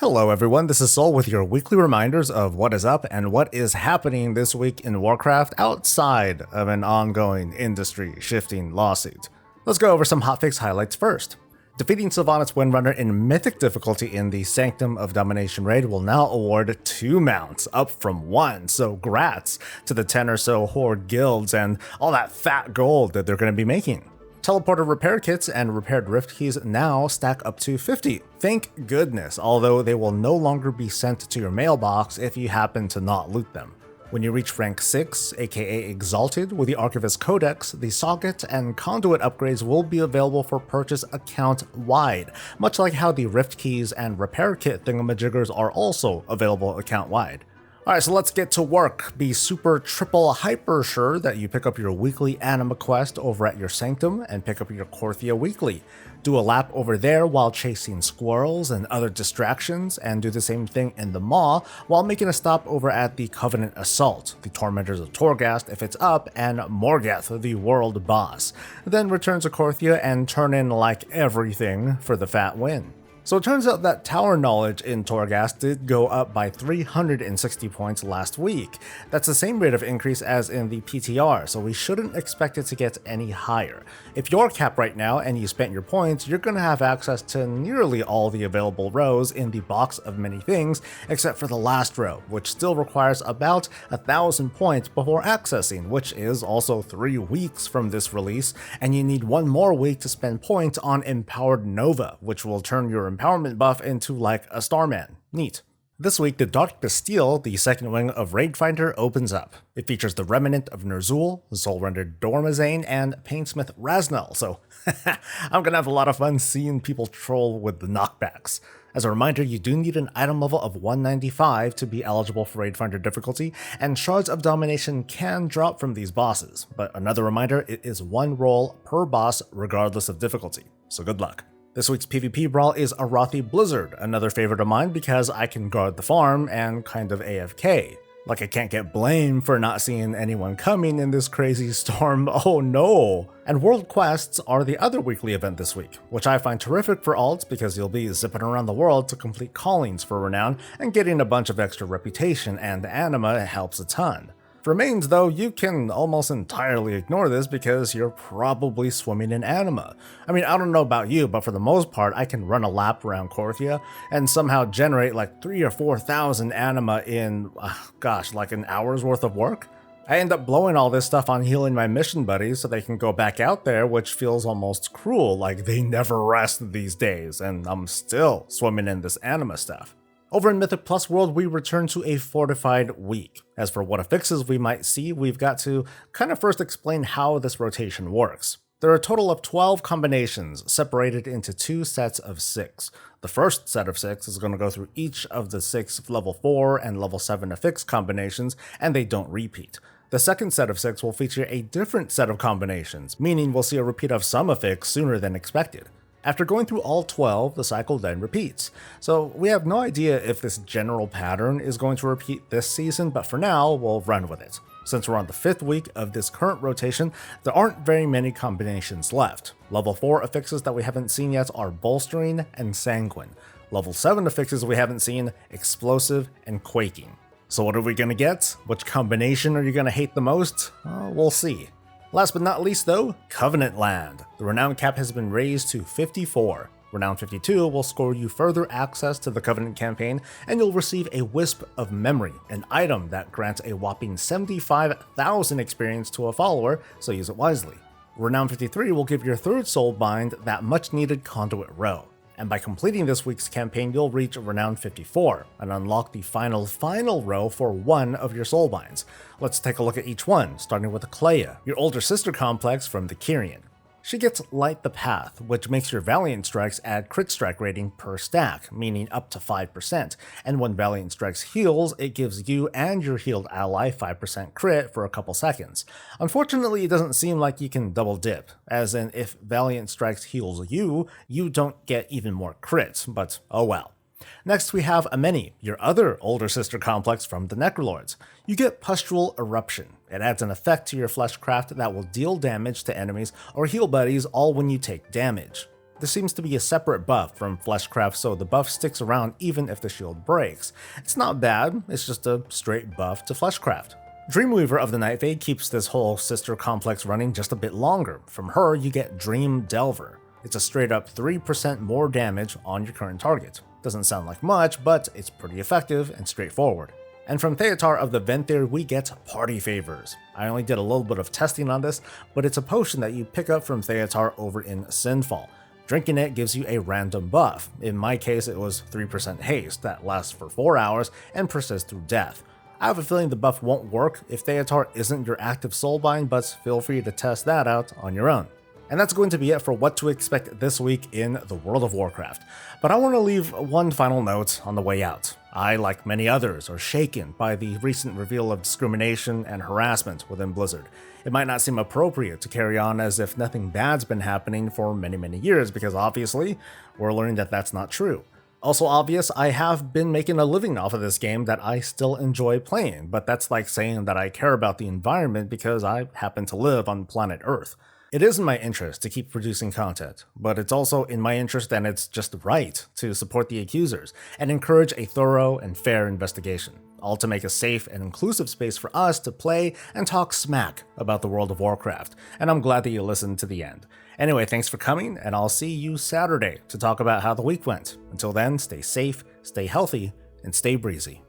Hello everyone, this is Soul with your weekly reminders of what is up and what is happening this week in Warcraft outside of an ongoing industry-shifting lawsuit. Let's go over some hotfix highlights first. Defeating Sylvanas Windrunner in Mythic difficulty in the Sanctum of Domination raid will now award 2 mounts, up from 1, so grats to the 10 or so Horde guilds and all that fat gold that they're going to be making. Teleporter repair kits and repaired rift keys now stack up to 50. Thank goodness, although they will no longer be sent to your mailbox if you happen to not loot them. When you reach rank 6, aka Exalted, with the Archivist Codex, the socket and conduit upgrades will be available for purchase account-wide, much like how the rift keys and repair kit thingamajiggers are also available account-wide. Alright, so let's get to work. Be super triple hyper sure that you pick up your weekly anima quest over at your Sanctum and pick up your Korthia weekly. Do a lap over there while chasing squirrels and other distractions, and do the same thing in the Maw while making a stop over at the Covenant Assault, the Tormentors of Torghast if it's up, and Morgeth, the world boss. Then return to Korthia and turn in like everything for the fat win. So it turns out that tower knowledge in Torghast did go up by 360 points last week. That's the same rate of increase as in the PTR, so we shouldn't expect it to get any higher. If you're capped right now and you spent your points, you're going to have access to nearly all the available rows in the box of many things, except for the last row, which still requires about 1,000 points before accessing, which is also 3 weeks from this release, and you need 1 more week to spend points on Empowered Nova, which will turn your empowerment buff into like a Starman. Neat. This week, the Dark Bastille, the second wing of Raidfinder, opens up. It features the Remnant of Ner'zhul, Soul-rendered Dormazane, and Painsmith Raznal, so I'm gonna have a lot of fun seeing people troll with the knockbacks. As a reminder, you do need an item level of 195 to be eligible for Raidfinder difficulty, and Shards of Domination can drop from these bosses, but another reminder, it is 1 roll per boss regardless of difficulty, so good luck. This week's PvP brawl is Arathi Blizzard, another favorite of mine because I can guard the farm and kind of AFK. Like I can't get blamed for not seeing anyone coming in this crazy storm, oh no! And World Quests are the other weekly event this week, which I find terrific for alts because you'll be zipping around the world to complete callings for renown, and getting a bunch of extra reputation and anima helps a ton. For mains though, you can almost entirely ignore this because you're probably swimming in anima. I mean, I don't know about you, but for the most part, I can run a lap around Korthia and somehow generate like 3,000 or 4,000 anima in, like an hour's worth of work. I end up blowing all this stuff on healing my mission buddies so they can go back out there, which feels almost cruel, like they never rest these days, and I'm still swimming in this anima stuff. Over in Mythic Plus World, we return to a fortified week. As for what affixes we might see, we've got to kind of first explain how this rotation works. There are a total of 12 combinations separated into 2 sets of 6. The first set of 6 is going to go through each of the 6 level 4 and level 7 affix combinations, and they don't repeat. The second set of 6 will feature a different set of combinations, meaning we'll see a repeat of some affix sooner than expected. After going through all 12, the cycle then repeats. So we have no idea if this general pattern is going to repeat this season, but for now, we'll run with it. Since we're on the 5th week of this current rotation, there aren't very many combinations left. Level 4 affixes that we haven't seen yet are Bolstering and Sanguine. Level 7 affixes we haven't seen, Explosive and Quaking. So what are we gonna get? Which combination are you gonna hate the most? We'll see. Last but not least though, Covenant Land. The renown cap has been raised to 54. Renown 52 will score you further access to the Covenant campaign, and you'll receive a Wisp of Memory, an item that grants a whopping 75,000 experience to a follower, so use it wisely. Renown 53 will give your 3rd Soulbind that much needed conduit row. And by completing this week's campaign, you'll reach Renown 54 and unlock the final row for 1 of your Soulbinds. Let's take a look at each one, starting with Clea, your older sister complex from the Kyrian. She gets Light the Path, which makes your Valiant Strikes add crit strike rating per stack, meaning up to 5%, and when Valiant Strikes heals, it gives you and your healed ally 5% crit for a couple seconds. Unfortunately, it doesn't seem like you can double dip, as in if Valiant Strikes heals you, you don't get even more crits, but oh well. Next we have Ameni, your other older sister complex from the Necrolords. You get Pustule Eruption. It adds an effect to your Fleshcraft that will deal damage to enemies or heal buddies all when you take damage. This seems to be a separate buff from Fleshcraft, so the buff sticks around even if the shield breaks. It's not bad, it's just a straight buff to Fleshcraft. Dreamweaver of the Nightfade keeps this whole sister complex running just a bit longer. From her, you get Dream Delver. It's a straight up 3% more damage on your current target. Doesn't sound like much, but it's pretty effective and straightforward. And from Theatar of the Venthyr, we get Party Favors. I only did a little bit of testing on this, but it's a potion that you pick up from Theatar over in Sinfall. Drinking it gives you a random buff. In my case, it was 3% haste that lasts for 4 hours and persists through death. I have a feeling the buff won't work if Theatar isn't your active soulbind, but feel free to test that out on your own. And that's going to be it for what to expect this week in the World of Warcraft. But I want to leave one final note on the way out. I, like many others, are shaken by the recent reveal of discrimination and harassment within Blizzard. It might not seem appropriate to carry on as if nothing bad's been happening for many years, because obviously, we're learning that that's not true. Also obvious, I have been making a living off of this game that I still enjoy playing, but that's like saying that I care about the environment because I happen to live on planet Earth. It is in my interest to keep producing content, but it's also in my interest and it's just right to support the accusers and encourage a thorough and fair investigation, all to make a safe and inclusive space for us to play and talk smack about the World of Warcraft, and I'm glad that you listened to the end. Anyway, thanks for coming, and I'll see you Saturday to talk about how the week went. Until then, stay safe, stay healthy, and stay breezy.